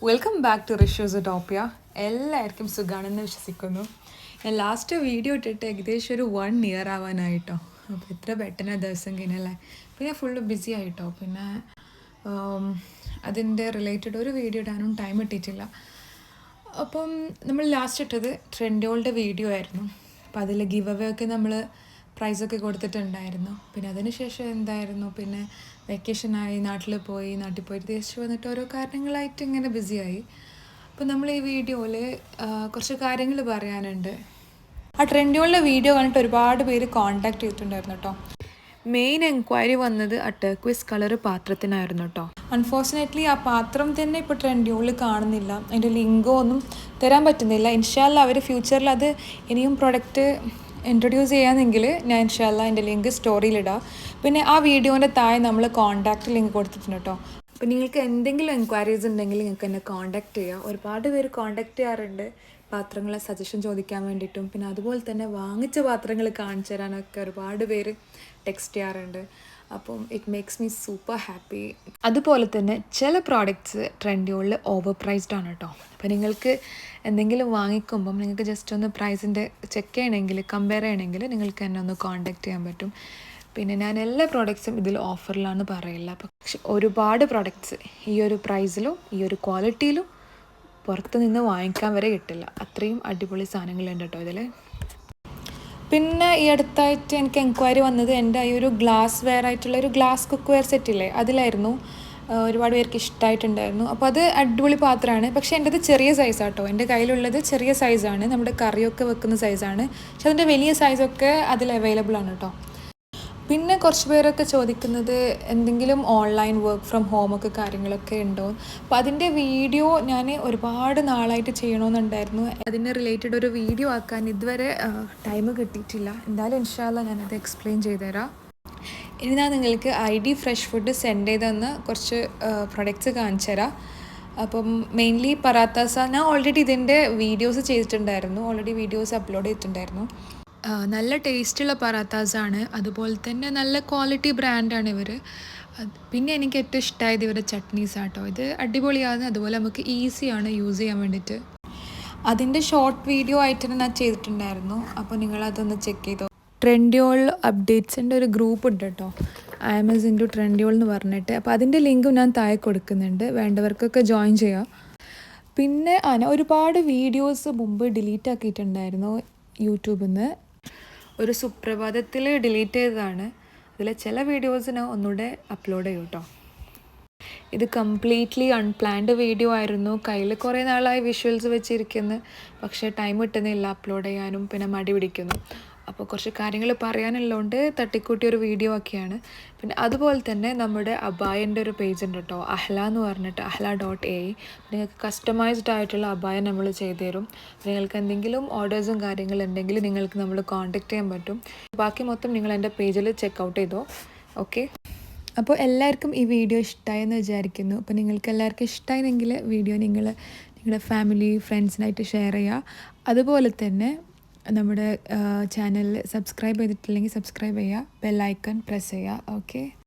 Welcome back to റിഷ്യൂസ് ടോപ്പിയ. എല്ലാവർക്കും സുഖമാണെന്ന് വിശ്വസിക്കുന്നു. ഞാൻ ലാസ്റ്റ് വീഡിയോ ഇട്ടിട്ട് ഏകദേശം ഒരു 1 ഇയർ ആവാനായിട്ടോ. അപ്പോൾ ഇത്ര പെട്ടെന്ന് ദിവസം കഴിഞ്ഞല്ലേ. പിന്നെ ഫുള്ള് ബിസി ആയിട്ടോ. പിന്നെ അതിൻ്റെ റിലേറ്റഡ് ഒരു വീഡിയോ ഇടാനും ടൈം കിട്ടിയിട്ടില്ല. അപ്പം നമ്മൾ ലാസ്റ്റ് ഇട്ടത് ട്രെൻഡോളുടെ വീഡിയോ ആയിരുന്നു. അപ്പോൾ അതിൽ ഗിവ് അവേ ഒക്കെ നമ്മൾ പ്രൈസൊക്കെ കൊടുത്തിട്ടുണ്ടായിരുന്നു. പിന്നെ അതിന് ശേഷം എന്തായിരുന്നു, പിന്നെ വെക്കേഷനായി നാട്ടിൽ പോയി തിരിച്ചു വന്നിട്ട് ഓരോ കാരണങ്ങളായിട്ട് ഇങ്ങനെ ബിസിയായി. അപ്പോൾ നമ്മൾ ഈ വീഡിയോയിൽ കുറച്ച് കാര്യങ്ങൾ പറയാനുണ്ട്. ആ ട്രെൻഡോളിൻ്റെ വീഡിയോ കണ്ടിട്ട് ഒരുപാട് പേര് കോൺടാക്ട് ചെയ്തിട്ടുണ്ടായിരുന്നു കേട്ടോ. മെയിൻ എൻക്വയറി വന്നത് ആ ടർക്വിസ് കളർ പാത്രത്തിനായിരുന്നു കേട്ടോ. അൺഫോർച്ചുനേറ്റ്ലി ആ പാത്രം തന്നെ ഇപ്പോൾ ട്രെൻഡോളിൽ കാണുന്നില്ല. അതിൻ്റെ ലിങ്കോ ഒന്നും തരാൻ പറ്റുന്നില്ല. ഇൻഷാല്ല അവർ ഫ്യൂച്ചറിൽ അത് ഇനിയും പ്രൊഡക്റ്റ് ഇൻട്രൊഡ്യൂസ് ചെയ്യാമെങ്കിൽ ഞാൻ ഇൻഷാല്ല എൻ്റെ ലിങ്ക് സ്റ്റോറിയിലിടാം. പിന്നെ ആ വീഡിയോൻ്റെ താഴെ നമ്മൾ കോൺടാക്റ്റ് ലിങ്ക് കൊടുത്തിട്ടുണ്ട് കേട്ടോ. അപ്പോൾ നിങ്ങൾക്ക് എന്തെങ്കിലും എൻക്വയറീസ് ഉണ്ടെങ്കിൽ നിങ്ങൾക്ക് എന്നെ കോൺടാക്റ്റ് ചെയ്യാം. ഒരുപാട് പേര് കോൺടാക്റ്റ് ചെയ്യാറുണ്ട് പാത്രങ്ങളെ സജഷൻ ചോദിക്കാൻ വേണ്ടിയിട്ടും. പിന്നെ അതുപോലെ തന്നെ വാങ്ങിച്ച പാത്രങ്ങൾ കാണിച്ചു തരാനൊക്കെ ഒരുപാട് പേര് ടെക്സ്റ്റ് ചെയ്യാറുണ്ട്. അപ്പം it makes me super happy. അതുപോലെ തന്നെ ചില പ്രോഡക്റ്റ്സ് ട്രെൻഡോളിൽ ഓവർ പ്രൈസ്ഡ് ആണ് കേട്ടോ. അപ്പോൾ നിങ്ങൾക്ക് എന്തെങ്കിലും വാങ്ങിക്കുമ്പം നിങ്ങൾക്ക് ജസ്റ്റ് ഒന്ന് പ്രൈസിൻ്റെ ചെക്ക് ചെയ്യണമെങ്കിൽ, കമ്പയർ ചെയ്യണമെങ്കിൽ നിങ്ങൾക്ക് എന്നെ ഒന്ന് കോൺടാക്റ്റ് ചെയ്യാൻ പറ്റും. പിന്നെ ഞാൻ എല്ലാ പ്രോഡക്റ്റ്സും ഇതിൽ ഓഫറിലാണ് പറയില്ല. പക്ഷെ ഒരുപാട് പ്രോഡക്റ്റ്സ് ഈ ഒരു പ്രൈസിലും ഈ ഒരു ക്വാളിറ്റിയിലും പുറത്ത് നിന്ന് വാങ്ങിക്കാൻ വരെ കിട്ടില്ല. അത്രയും അടിപൊളി സാധനങ്ങളുണ്ട് കേട്ടോ ഇതിൽ. പിന്നെ ഈ അടുത്തായിട്ട് എനിക്ക് എൻക്വയറി വന്നത് എൻ്റെ ഈ ഒരു ഗ്ലാസ് വെയർ ആയിട്ടുള്ള ഒരു ഗ്ലാസ് കുക്ക് വെയർ സെറ്റില്ലേ, അതിലായിരുന്നു. ഒരുപാട് പേർക്ക് ഇഷ്ടമായിട്ടുണ്ടായിരുന്നു. അപ്പോൾ അത് അടിപൊളി പാത്രമാണ്. പക്ഷേ എൻ്റെ അത് ചെറിയ സൈസാട്ടോ. എൻ്റെ കയ്യിലുള്ളത് ചെറിയ സൈസാണ്, നമ്മുടെ കറിയൊക്കെ വെക്കുന്ന സൈസാണ്. പക്ഷെ അതിൻ്റെ വലിയ സൈസൊക്കെ അതിൽ അവൈലബിൾ ആണ് കേട്ടോ. പിന്നെ കുറച്ച് പേരൊക്കെ ചോദിക്കുന്നത് എന്തെങ്കിലും ഓൺലൈൻ വർക്ക് ഫ്രം ഹോമൊക്കെ കാര്യങ്ങളൊക്കെ ഉണ്ടോ. അപ്പോൾ അതിൻ്റെ വീഡിയോ ഞാൻ ഒരുപാട് നാളായിട്ട് ചെയ്യണമെന്നുണ്ടായിരുന്നു. അതിന് റിലേറ്റഡ് ഒരു വീഡിയോ ആക്കാൻ ഇതുവരെ ടൈം കിട്ടിയിട്ടില്ല. എന്തായാലും ഇൻഷാല്ല ഞാനത് എക്സ്പ്ലെയിൻ ചെയ്തുതരാം. ഇനി ഞാൻ നിങ്ങൾക്ക് ID ഫ്രഷ് ഫുഡ് സെൻഡ് ചെയ്തെന്ന് കുറച്ച് പ്രൊഡക്ട്സ് കാണിച്ചു തരാം. അപ്പം മെയിൻലി പറാത്താസ ഞാൻ ഓൾറെഡി ഇതിൻ്റെ വീഡിയോസ് ചെയ്തിട്ടുണ്ടായിരുന്നു, വീഡിയോസ് അപ്ലോഡ് ചെയ്തിട്ടുണ്ടായിരുന്നു. നല്ല ടേസ്റ്റുള്ള പറാത്താസാണ്. അതുപോലെ തന്നെ നല്ല ക്വാളിറ്റി ബ്രാൻഡാണ് ഇവർ. പിന്നെ എനിക്ക് ഏറ്റവും ഇഷ്ടമായത് ഇവരുടെ ചട്നീസാട്ടോ. ഇത് അടിപൊളിയാണ്. അതുപോലെ നമുക്ക് ഈസിയാണ് യൂസ് ചെയ്യാൻ വേണ്ടിയിട്ട്. അതിൻ്റെ ഷോർട്ട് വീഡിയോ ആയിട്ട് ഞാൻ ചെയ്തിട്ടുണ്ടായിരുന്നു. അപ്പോൾ നിങ്ങളതൊന്ന് ചെക്ക് ചെയ്തോ. ട്രെൻഡോൾ അപ്ഡേറ്റ്സിൻ്റെ ഒരു ഗ്രൂപ്പ് ഉണ്ട് കേട്ടോ, ആമസോൺ ടു ട്രെൻഡോൾ എന്ന് പറഞ്ഞിട്ട്. അപ്പോൾ അതിൻ്റെ ലിങ്കും ഞാൻ താഴെ കൊടുക്കുന്നുണ്ട്, വേണ്ടവർക്കൊക്കെ ജോയിൻ ചെയ്യാം. പിന്നെ ഞാൻ ഒരുപാട് വീഡിയോസ് മുമ്പ് ഡിലീറ്റ് ആക്കിയിട്ടുണ്ടായിരുന്നു യൂട്യൂബിൽ നിന്ന്. ഒരു സുപ്രഭാതത്തിൽ ഡിലീറ്റ് ചെയ്തതാണ്. അതിൽ ചില വീഡിയോസ് ഞാൻ ഒന്നുകൂടെ അപ്ലോഡ് ചെയ്യും കേട്ടോ. ഇത് കംപ്ലീറ്റ്ലി അൺപ്ലാൻഡ് വീഡിയോ ആയിരുന്നു. കയ്യിൽ കുറേ നാളായി വിഷ്വൽസ് വെച്ചിരിക്കുന്നു, പക്ഷേ ടൈം കിട്ടുന്നില്ല അപ്ലോഡ് ചെയ്യാനും. പിന്നെ മടി പിടിക്കുന്നു. അപ്പോൾ കുറച്ച് കാര്യങ്ങൾ പറയാനുള്ളതുകൊണ്ട് തട്ടിക്കൂട്ടി ഒരു വീഡിയോ ഒക്കെയാണ്. പിന്നെ അതുപോലെ തന്നെ നമ്മുടെ അബായൻ്റെ ഒരു പേജ് ഉണ്ട് കേട്ടോ, അഹ്ല എന്ന് പറഞ്ഞിട്ട്, ahla.ae. നിങ്ങൾക്ക് കസ്റ്റമൈസ്ഡ് ആയിട്ടുള്ള അബായ നമ്മൾ ചെയ്തു തരും. നിങ്ങൾക്ക് എന്തെങ്കിലും ഓർഡേഴ്സും കാര്യങ്ങളുണ്ടെങ്കിൽ നിങ്ങൾക്ക് നമ്മൾ കോൺടാക്റ്റ് ചെയ്യാൻ പറ്റും. ബാക്കി മൊത്തം നിങ്ങൾ എൻ്റെ പേജിൽ ചെക്കൗട്ട് ചെയ്തോ. ഓക്കെ, അപ്പോൾ എല്ലാവർക്കും ഈ വീഡിയോ ഇഷ്ടമായെന്ന് വിചാരിക്കുന്നു. അപ്പോൾ നിങ്ങൾക്ക് എല്ലാവർക്കും ഇഷ്ടമായെങ്കിൽ വീഡിയോ നിങ്ങളുടെ ഫാമിലി ഫ്രണ്ട്സിനായിട്ട് ഷെയർ ചെയ്യുക. അതുപോലെ തന്നെ നമ്മുടെ ചാനലിൽ സബ്സ്ക്രൈബ് ചെയ്തിട്ടില്ലെങ്കിൽ സബ്സ്ക്രൈബ് ചെയ്യുക, ബെൽ ഐക്കൺ പ്രസ് ചെയ്യുക. ഓക്കെ.